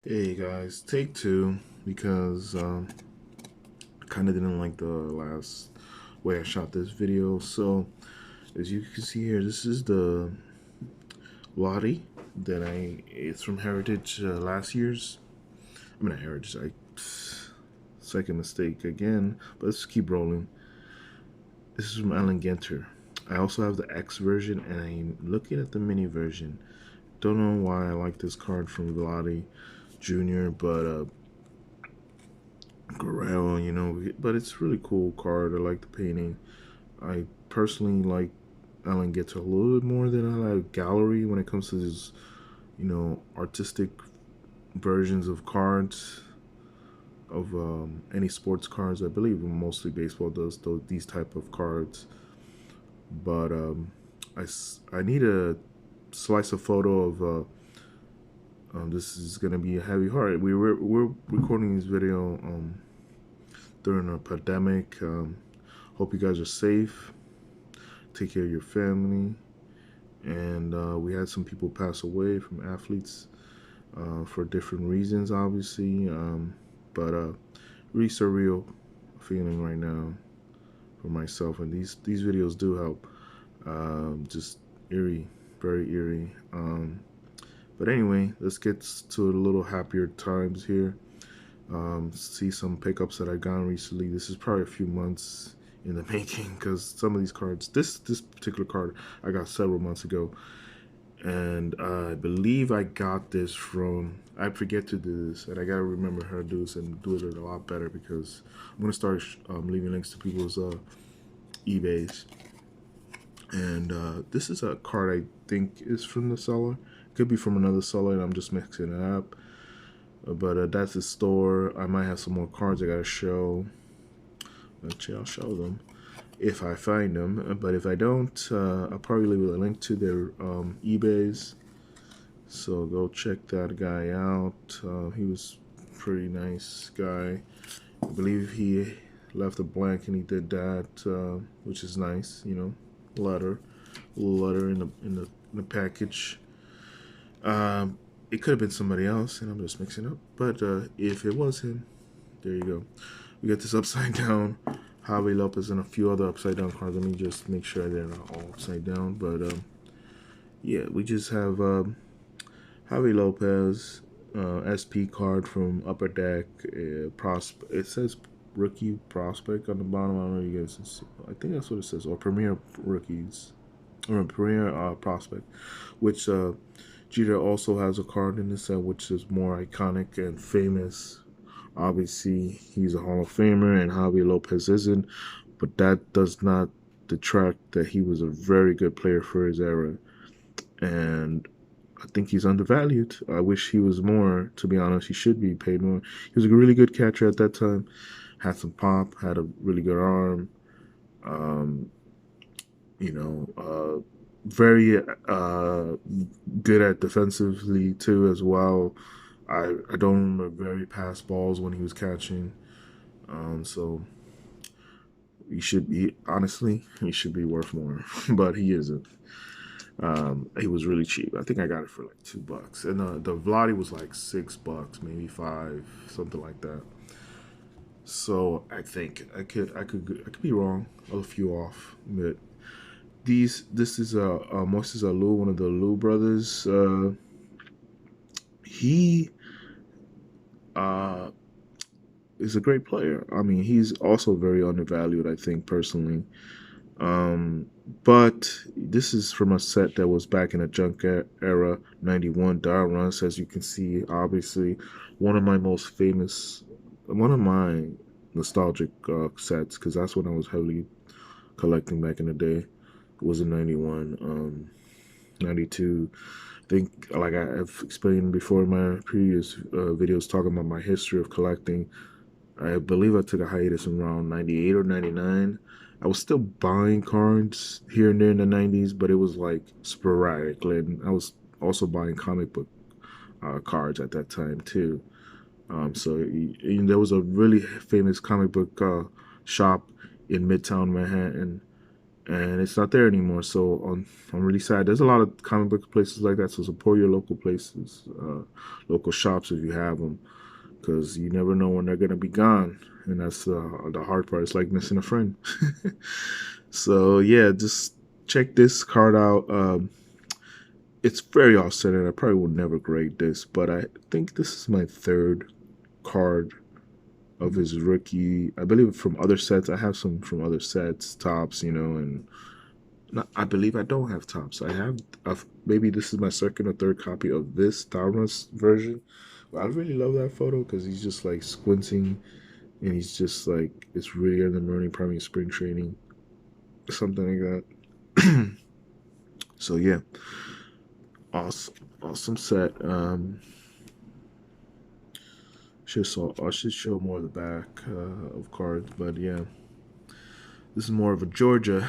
Hey guys, take two because I kind of didn't like the last way I shot this video. So as you can see here, this is the Lottie that it's from Heritage last year's. I mean, not Heritage. Second mistake again, but let's keep rolling. This is from Alan Genter. I also have the X version, and I'm looking at the mini version. Don't know why I like this card from Vladi Jr., but Guerrero, but it's a really cool card. I like the painting. I personally like Alan Gets a little bit more than I like Gallery when it comes to his, artistic versions of cards of any sports cards. I believe mostly baseball does these type of cards. But I need a slice of photo of. This is gonna be a heavy heart. We're recording this video during a pandemic. Hope you guys are safe. Take care of your family. And we had some people pass away from athletes for different reasons, obviously. But really surreal feeling right now for myself. And these videos do help. Just eerie, very eerie. But anyway, let's get to a little happier times here. See some pickups that I got recently. This is probably a few months in the making because some of these cards, this particular card, I got several months ago, and I believe I got this from. I forget to do this, and I gotta remember how to do this and do it a lot better because I'm gonna start leaving links to people's eBay's. And this is a card I think is from the seller. It could be from another seller, and I'm just mixing it up. But that's the store. I might have some more cards I gotta show. Actually, I'll show them if I find them. But if I don't, I'll probably leave a link to their eBay's. So go check that guy out. He was a pretty nice guy. I believe he left a blank and he did that, which is nice. Letter, little letter in the package. It could have been somebody else, and I'm just mixing up. But if it was him, there you go. We got this upside down Javi Lopez and a few other upside down cards. Let me just make sure they're not all upside down. But yeah, we just have Javi Lopez, SP card from Upper Deck. It says rookie prospect on the bottom. I don't know if you guys can see. I think that's what it says. Or Premier Rookies. Or Premier Prospect. Which Jeter also has a card in this set, which is more iconic and famous. Obviously, he's a Hall of Famer, and Javi Lopez isn't, but that does not detract that he was a very good player for his era. And I think he's undervalued. I wish he was more, to be honest. He should be paid more. He was a really good catcher at that time, had some pop, had a really good arm. Um, you know, very good at defensively too as well. I don't remember very past balls when he was catching. So he should be honestly he should be worth more, but he isn't. He was really cheap. I think I got it for like $2, and the Vladi was like $6, maybe five, something like that. So I think I could be wrong, a few off, but this is Moises Alou, one of the Alou brothers. He uh is a great player. I mean, he's also very undervalued, I think, personally. Um, but this is from a set that was back in the junk era, 91 Dar Runs, as you can see, obviously, one of my most famous, one of my nostalgic sets, because that's when I was heavily collecting back in the day, was in 91. 92. I think, like I've explained before in my previous videos talking about my history of collecting, I believe I took a hiatus around 98 or 99. I was still buying cards here and there in the 90s, but it was like sporadic. And I was also buying comic book cards at that time too. So there was a really famous comic book shop in Midtown Manhattan, and it's not there anymore. So I'm really sad. There's a lot of comic book places like that. So support your local places, local shops if you have them, because you never know when they're gonna be gone, and that's the hard part. It's like missing a friend. So yeah, just check this card out. It's very authentic. I probably would never grade this, but I think this is my third card of his rookie. I believe from other sets. I have some from other sets, tops, and no, I believe I don't have tops. I have maybe this is my second or third copy of this Thanos version. But I really love that photo because he's just like squinting, and he's just like it's really in the morning, probably spring training, something like that. So yeah, awesome, awesome set. I should show more of the back of cards, but yeah, this is more of a Georgia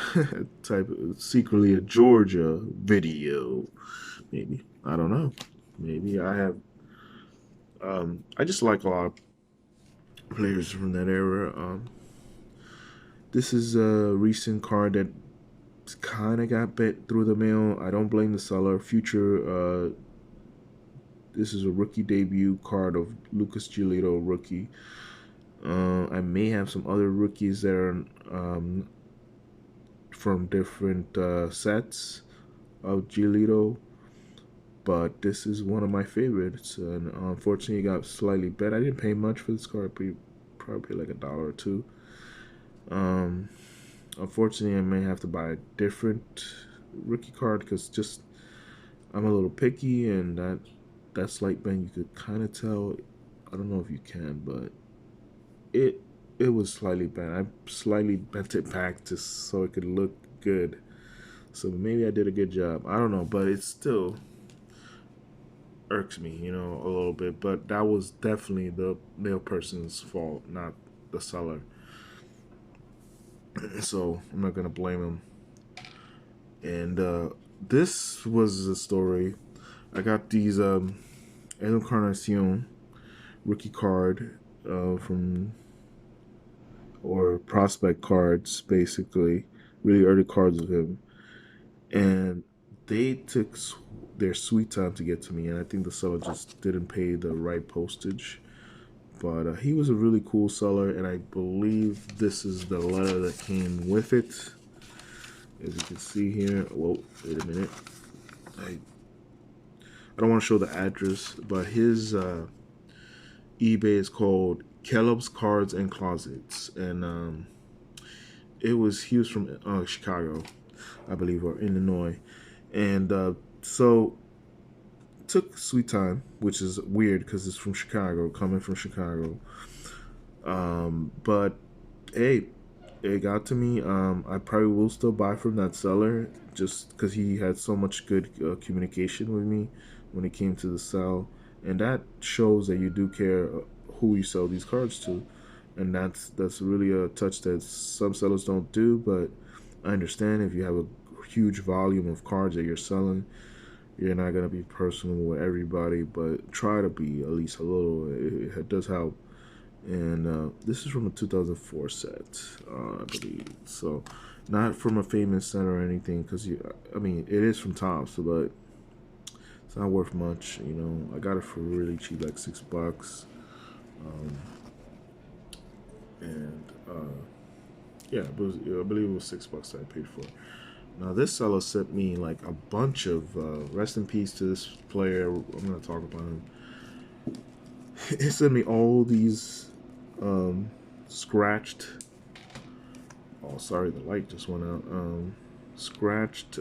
type, secretly a Georgia video. Maybe I don't know. Maybe I have. I just like a lot of players from that era. This is a recent card that kind of got bit through the mail. I don't blame the seller. Future. This is a rookie debut card of Lucas Giolito, rookie. I may have some other rookies that are from different sets of Giolito, but this is one of my favorites. And unfortunately, it got slightly bet. I didn't pay much for this card, probably like $1 or $2. Um, Unfortunately, I may have to buy a different rookie card because just I'm a little picky, and that slight bend you could kind of tell. I don't know if you can, but it it was slightly bent. I slightly bent it back just so it could look good. So maybe I did a good job. I don't know, but it still irks me, a little bit. But that was definitely the mail person's fault, not the seller. So I'm not gonna blame him. And this was a story. I got these Encarnacion rookie card from or prospect cards, basically, really early cards of him, and they took their sweet time to get to me, and I think the seller just didn't pay the right postage. But he was a really cool seller, and I believe this is the letter that came with it. As you can see here, whoa, wait a minute. I don't want to show the address, but his eBay is called Kellogg's Cards and Closets, and he was from Chicago, I believe, or Illinois, and so took sweet time, which is weird because it's from Chicago, coming from Chicago. But hey, it got to me. I probably will still buy from that seller just because he had so much good communication with me when it came to the sell, and that shows that you do care who you sell these cards to, and that's really a touch that some sellers don't do. But I understand if you have a huge volume of cards that you're selling, you're not gonna be personal with everybody, but try to be at least a little. It does help. And this is from a 2004 set, I believe. So, not from a famous set or anything, because I mean, it is from Topps, but it's not worth much. I got it for really cheap, like $6, and yeah, I believe it was $6 that I paid for. Now, this seller sent me like a bunch of rest in peace to this player. I'm gonna talk about him. He sent me all these scratched. Oh, sorry, the light just went out. Scratched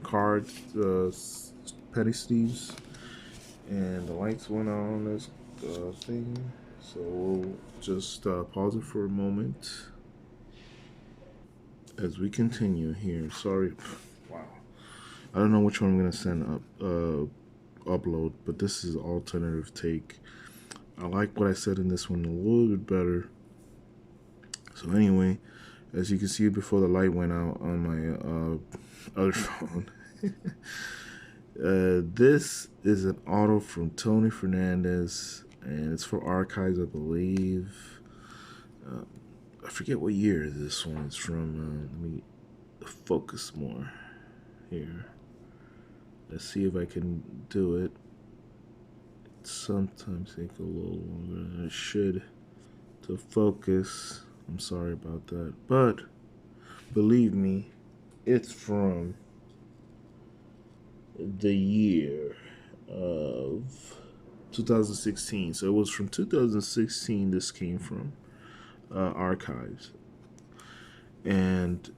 cards, penny sleeves, and the lights went out on this thing. So we'll just pause it for a moment as we continue here. Sorry, wow. I don't know which one I'm gonna send upload, but this is alternative take. I like what I said in this one a little bit better. So anyway, as you can see before the light went out on my other phone, this is an auto from Tony Fernandez, and it's for Archives, I believe. I forget what year this one is from. Let me focus more here. Let's see if I can do it. Sometimes take a little longer than it should to focus. I'm sorry about that. But believe me, it's from the year of 2016. So it was from 2016 this came from archives. And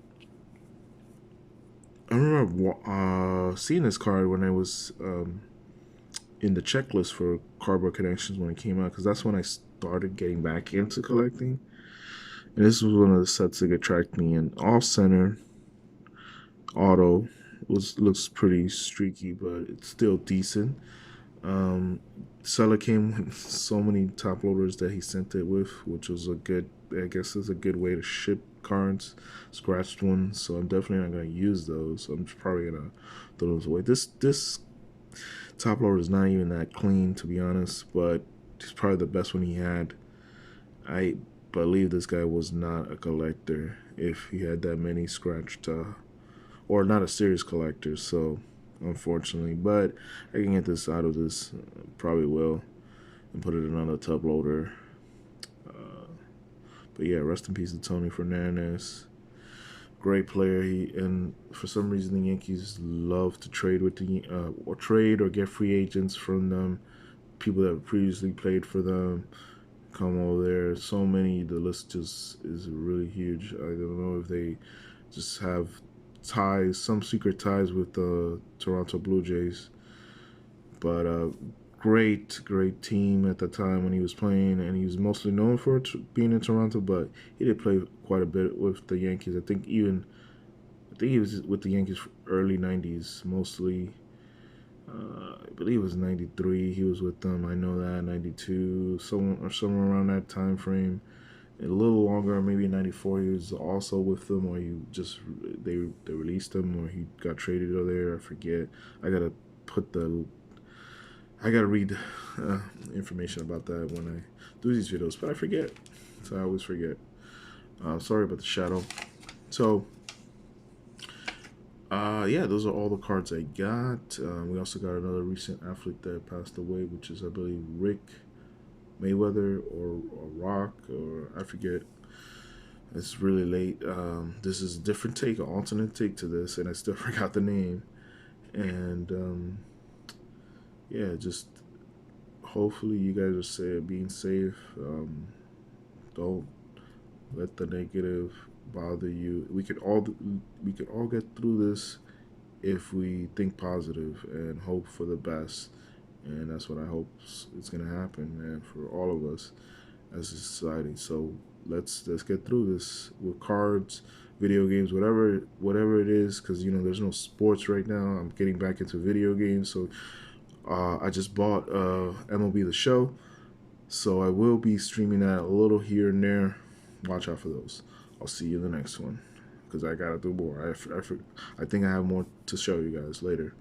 I remember seeing this card when I was in the checklist for Cardboard Connections when it came out, because that's when I started getting back into collecting. And this was one of the sets that attracted me. And Off Center Auto looks pretty streaky, but it's still decent. Seller came with so many top loaders that he sent it with, which was a good, I guess, is a good way to ship cards, scratched ones. So I'm definitely not gonna use those. I'm probably gonna throw those away. This top loader is not even that clean, to be honest, but it's probably the best one he had. I believe this guy was not a collector if he had that many scratched, or not a serious collector. So unfortunately, but I can get this out of this, probably will, and put it in another tub loader. But yeah, rest in peace to Tony Fernandez. Great player. And for some reason the Yankees love to trade with or trade or get free agents from them. People that previously played for them come over there. So many. The list just is really huge. I don't know if they just have ties, some secret ties with the Toronto Blue Jays. But great team at the time when he was playing, and he was mostly known for being in Toronto, but he did play quite a bit with the Yankees. I think he was with the Yankees for early 90s, mostly. I believe it was 93. He was with them. I know that 92, somewhere around that time frame. A little longer, maybe 94. He was also with them, or he just they released him, or he got traded over there. I forget. I gotta read information about that when I do these videos, but I forget. So I always forget. Sorry about the shadow. So, yeah, those are all the cards I got. We also got another recent athlete that passed away, which is, I believe, Rick Mayweather or Rock, or I forget. It's really late. This is a different take, an alternate take to this, and I still forgot the name. And yeah, just hopefully you guys are being safe. Don't let the negative bother you. We could all get through this if we think positive and hope for the best. And that's what I hope is gonna happen, man, for all of us as a society. So let's get through this with cards, video games, whatever it is, because there's no sports right now. I'm getting back into video games, so I just bought MLB The Show, so I will be streaming that a little here and there. Watch out for those. I'll see you in the next one, because I gotta do more. I think I have more to show you guys later.